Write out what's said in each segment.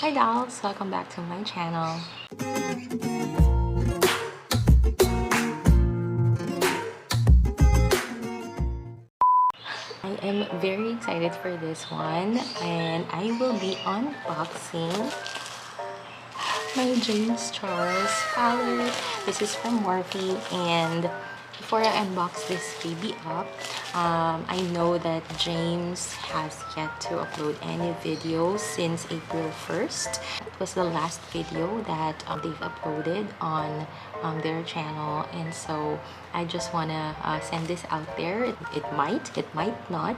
Hi dolls, welcome back to my channel. I am very excited for this one and I will be unboxing my James Charles palette. This is from Morphe, and before I unbox this baby up, I know that James has yet to upload any videos since April 1st. It was the last video that they've uploaded on their channel, and so I just want to send this out there. It might not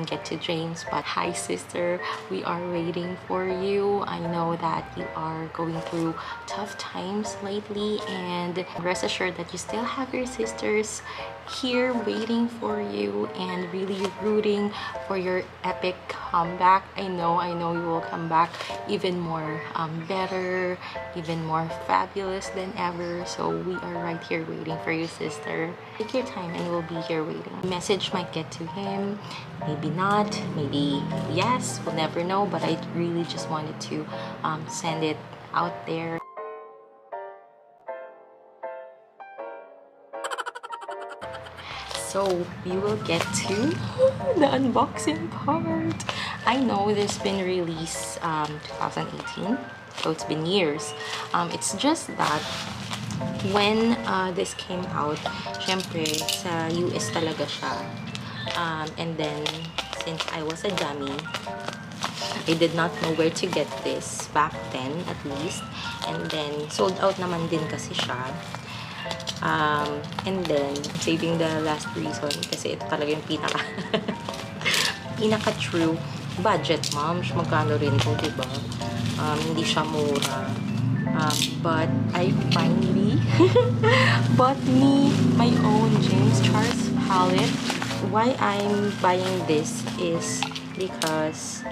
get to James, but hi sister, we are waiting for you. I know that you are going through tough times lately, and rest assured that you still have your sisters here waiting for you and really rooting for your epic comeback. I know you will come back even more better, even more fabulous than ever. So we are right here waiting for you, sister. Take your time and we'll be here waiting. The message might get to him, maybe not, maybe yes, we'll never know, but I really just wanted to send it out there. So we will get to the unboxing part. I know this been released 2018, so it's been years. It's just that when this came out, syempre sa US talaga siya. And then since I was a dummy, I did not know where to get this back then, at least. And then sold out naman din kasi siya. And then saving the last reason kasi ito talaga yung pinaka true budget, ma'am. Magkano rin to, diba? Hindi siya mura. But I finally bought me my own James Charles palette. Why I'm buying this is because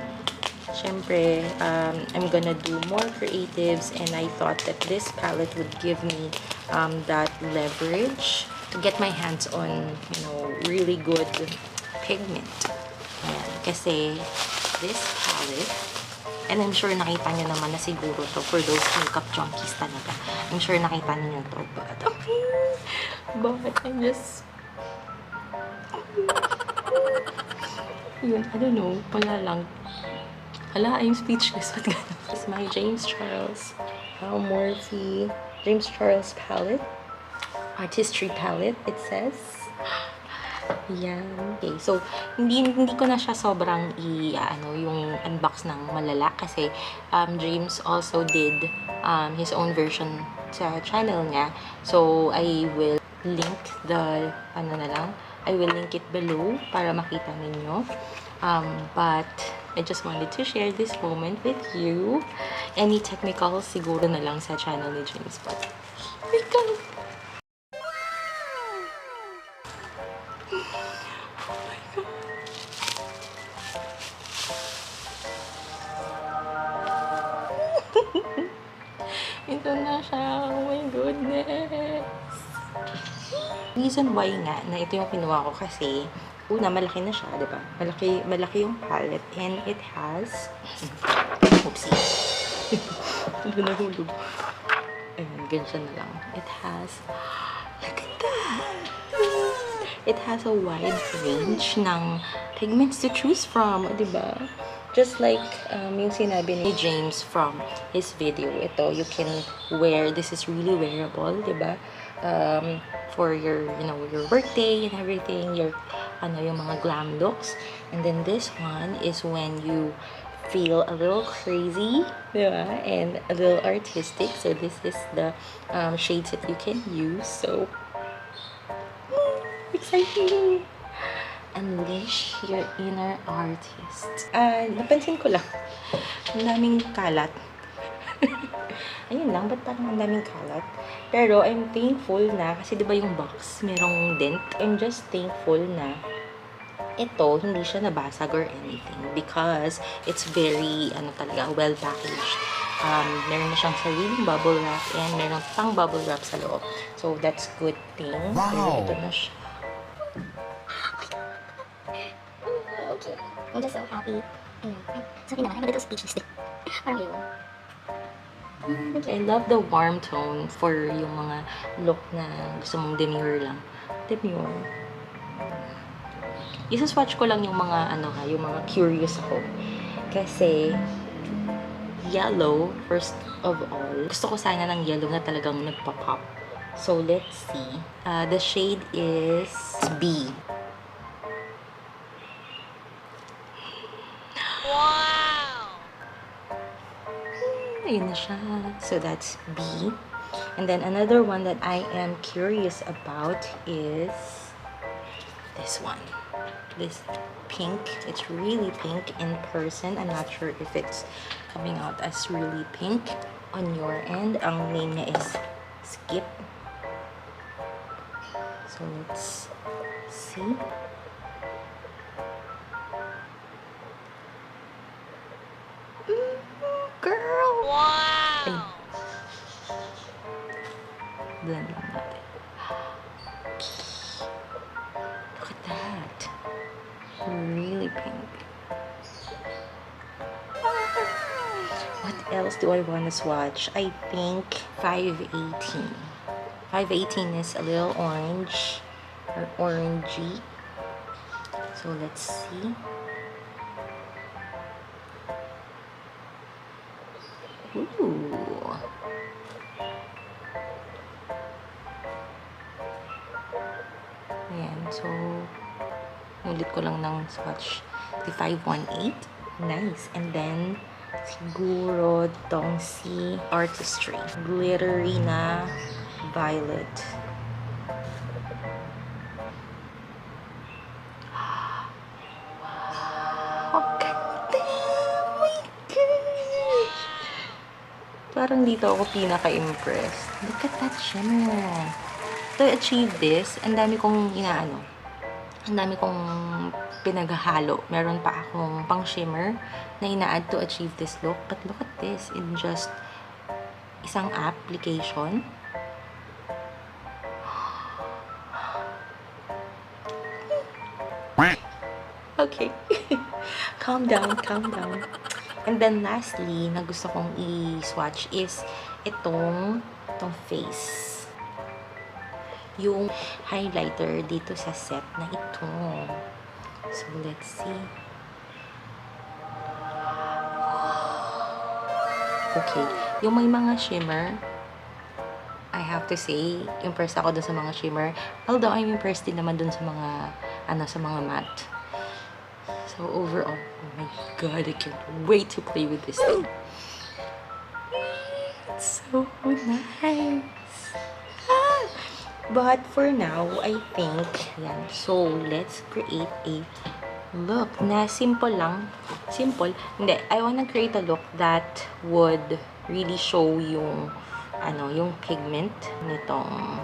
syempre, I'm gonna do more creatives, and I thought that this palette would give me that leverage to get my hands on, you know, really good pigment. Ayan. Kasi this palette, and I'm sure nakita nyo naman na siguro to for those makeup junkies talaga. I'm sure nakita niyo to, but I just yun, I don't know, wala lang. Hala, I'm speechless. What ganun? This is my James Charles Morphe James Charles palette. Artistry palette, it says. Yan. Okay, so, hindi ko na siya sobrang yung unbox ng malala kasi James also did his own version sa channel niya. So, I will link the, I will link it below para makita ninyo. But I just wanted to share this moment with you. Any technicals siguro na lang sa channel ni James, but oh my god! Oh my god! Ito na siya. Oh my goodness! Reason why nga na ito yung kinuha ko kasi una, malaki na siya, diba? Malaki yung palette, and it has oopsie. Ito nahulog. Ayun, ganyan na lang. It has, look at that! It has a wide range ng pigments to choose from, diba? Just like yung sinabi ni James from his video, ito, you can wear, this is really wearable, diba? For your, you know, your workday and everything, your yung mga glam looks. And then this one is when you feel a little crazy, diba? And a little artistic. So this is the shades that you can use. So exciting! Unleash your inner artist. Napansin ko lang, ang daming kalat. Ayun lang, ba't parang ang daming kalat? Pero I'm thankful na, kasi diba yung box, merong dent. I'm just thankful na ito, hindi siya nabasag or anything because it's very, talaga, well packaged. Meron na siyang sariling bubble wrap and meron pang bubble wrap sa loob. So that's good thing. Wow! Pero ito na siya. Okay. I'm just so happy. Sorry naman, I'm a little speechless. I love the warm tone for yung mga look na gusto mong demure lang. Demure. Isa-swatch ko lang yung mga yung mga curious ako. Kasi yellow, first of all. Gusto ko sana ng yellow na talagang nagpa-pop. So, let's see. The shade is B. Wow! Ayun na siya. So, that's B. And then, another one that I am curious about is this one. This pink. It's really pink in person. I'm not sure if it's coming out as really pink on your end. Ang name niya is Skip. So, let's see. Girl! Wow! Ay. Blend lang natin. Look at that. Really pink. What else do I want to swatch? I think 518. 518 is a little orange or orangey. So let's see. Ooh. Ayan, so ulit ko lang ng swatch. The 518. Nice. And then siguro tong si Artistry. Glittery na violet. Ang ganda! Oh my gosh! Parang dito ako pinaka-impressed. Look at that shimmer. To achieve this, ang dami kong ang dami kong pinaghahalo. Meron pa akong pang shimmer na ina-add to achieve this look. But look at this in just isang application. Okay. Calm down, calm down. And then lastly, na gusto kong i-swatch is itong face. Yung highlighter dito sa set na ito. So, let's see. Okay. Yung may mga shimmer, I have to say, impressed ako dun sa mga shimmer. Although, I'm impressed din naman dun sa mga, sa mga matte. So, overall, oh my god, I can't wait to play with this thing. It's so nice. But for now, I think, yan. So, let's create a look na simple lang. Simple. Hindi, I wanna create a look that would really show yung, yung pigment nitong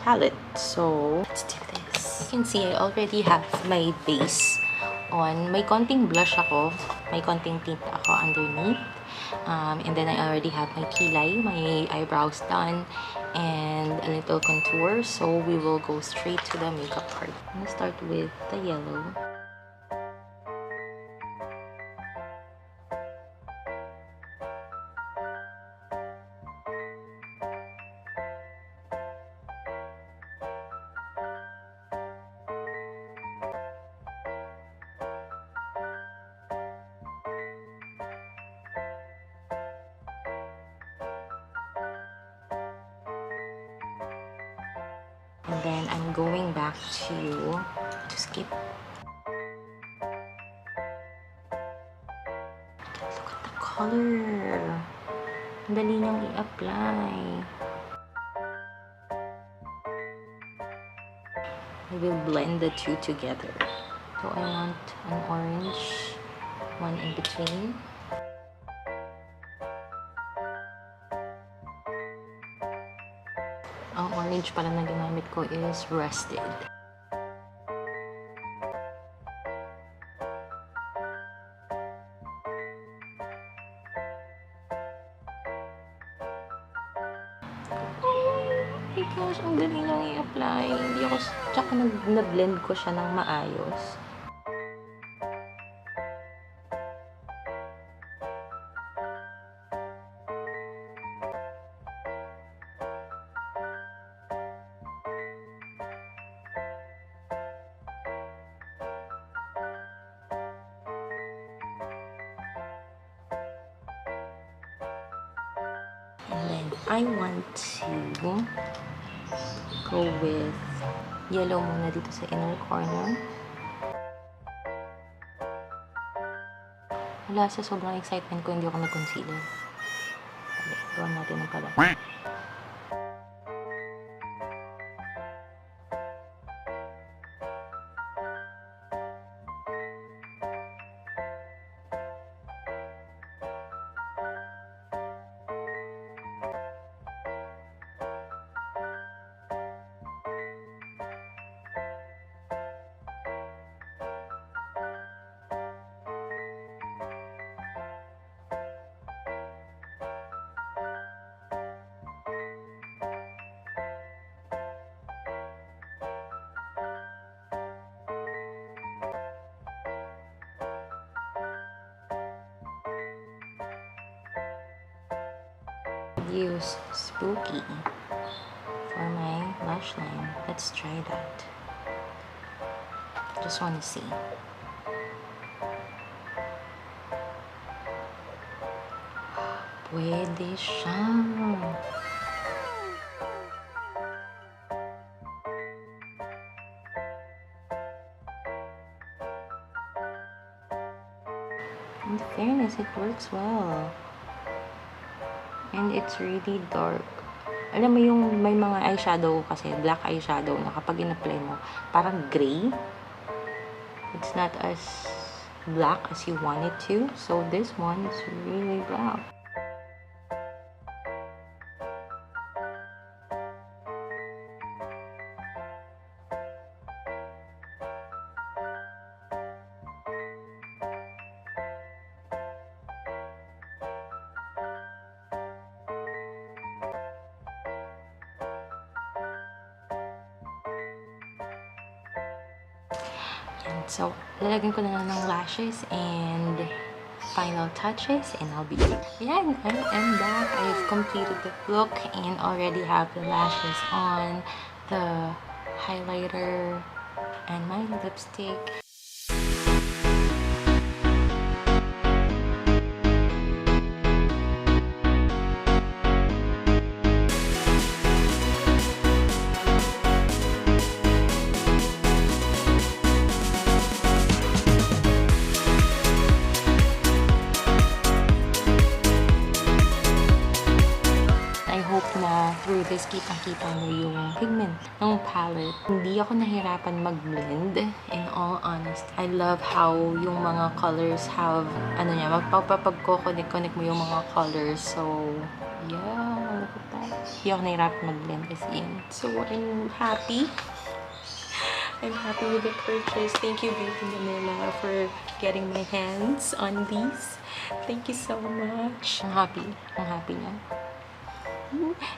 palette. So, let's do this. You can see, I already have my base on. May konting blush ako. May konting tint ako underneath. And then I already have my kilay, my eyebrows done, and a little contour. So we will go straight to the makeup part. I'm gonna start with the yellow. And then I'm going back to Skip. Look at the color. Ang dali niyang i-apply. I will blend the two together. So I want an orange one in between. Ang orange pala na ginamit ko is Rusted. Oh my gosh, ang dali lang i-apply. Hindi ako, tsaka na-blend ko siya ng maayos. And then I want to go with yellow muna dito sa inner corner. Wala, sa sobrang excitement ko, hindi ako nag-concealer. Okay, gawin natin ng pala. Use Spooky for my lash line. Let's try that. Just want to see. Pwede siya. In fairness, it works well. And it's really dark. Alam mo yung may mga eyeshadow kasi, black eyeshadow na kapag in-apply mo, parang gray. It's not as black as you want it to. So this one is really black. So, lalagyan ko na lang ng lashes and final touches and I'll be back. Ayan, I am back. I've completed the look and already have the lashes on, the highlighter, and my lipstick. Na through this, kitang-kita nyo yung pigment ng palette. Hindi ako nahirapan mag-blend, in all honesty. I love how yung mga colors have, ano niya, magpapag-connect mo yung mga colors. So, yeah, look at that. Hindi ako nahirapan mag-blend as in. So, I'm happy. I'm happy with the purchase. Thank you, Beauty Manila, for getting my hands on these. Thank you so much. I'm happy. I'm happy na.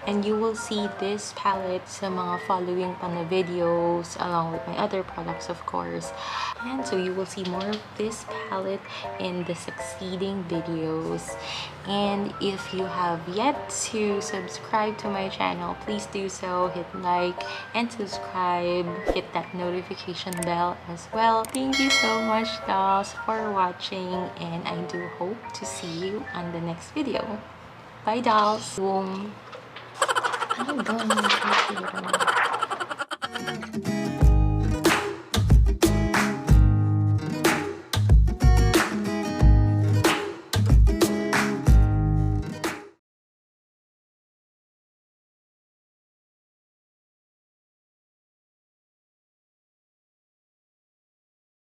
And you will see this palette sa mga following pa na videos along with my other products, of course. And so you will see more of this palette in the succeeding videos. And if you have yet to subscribe to my channel, please do so. Hit like and subscribe. Hit that notification bell as well. Thank you so much, dolls, for watching, and I do hope to see you on the next video. Bye, dolls. Ano ba?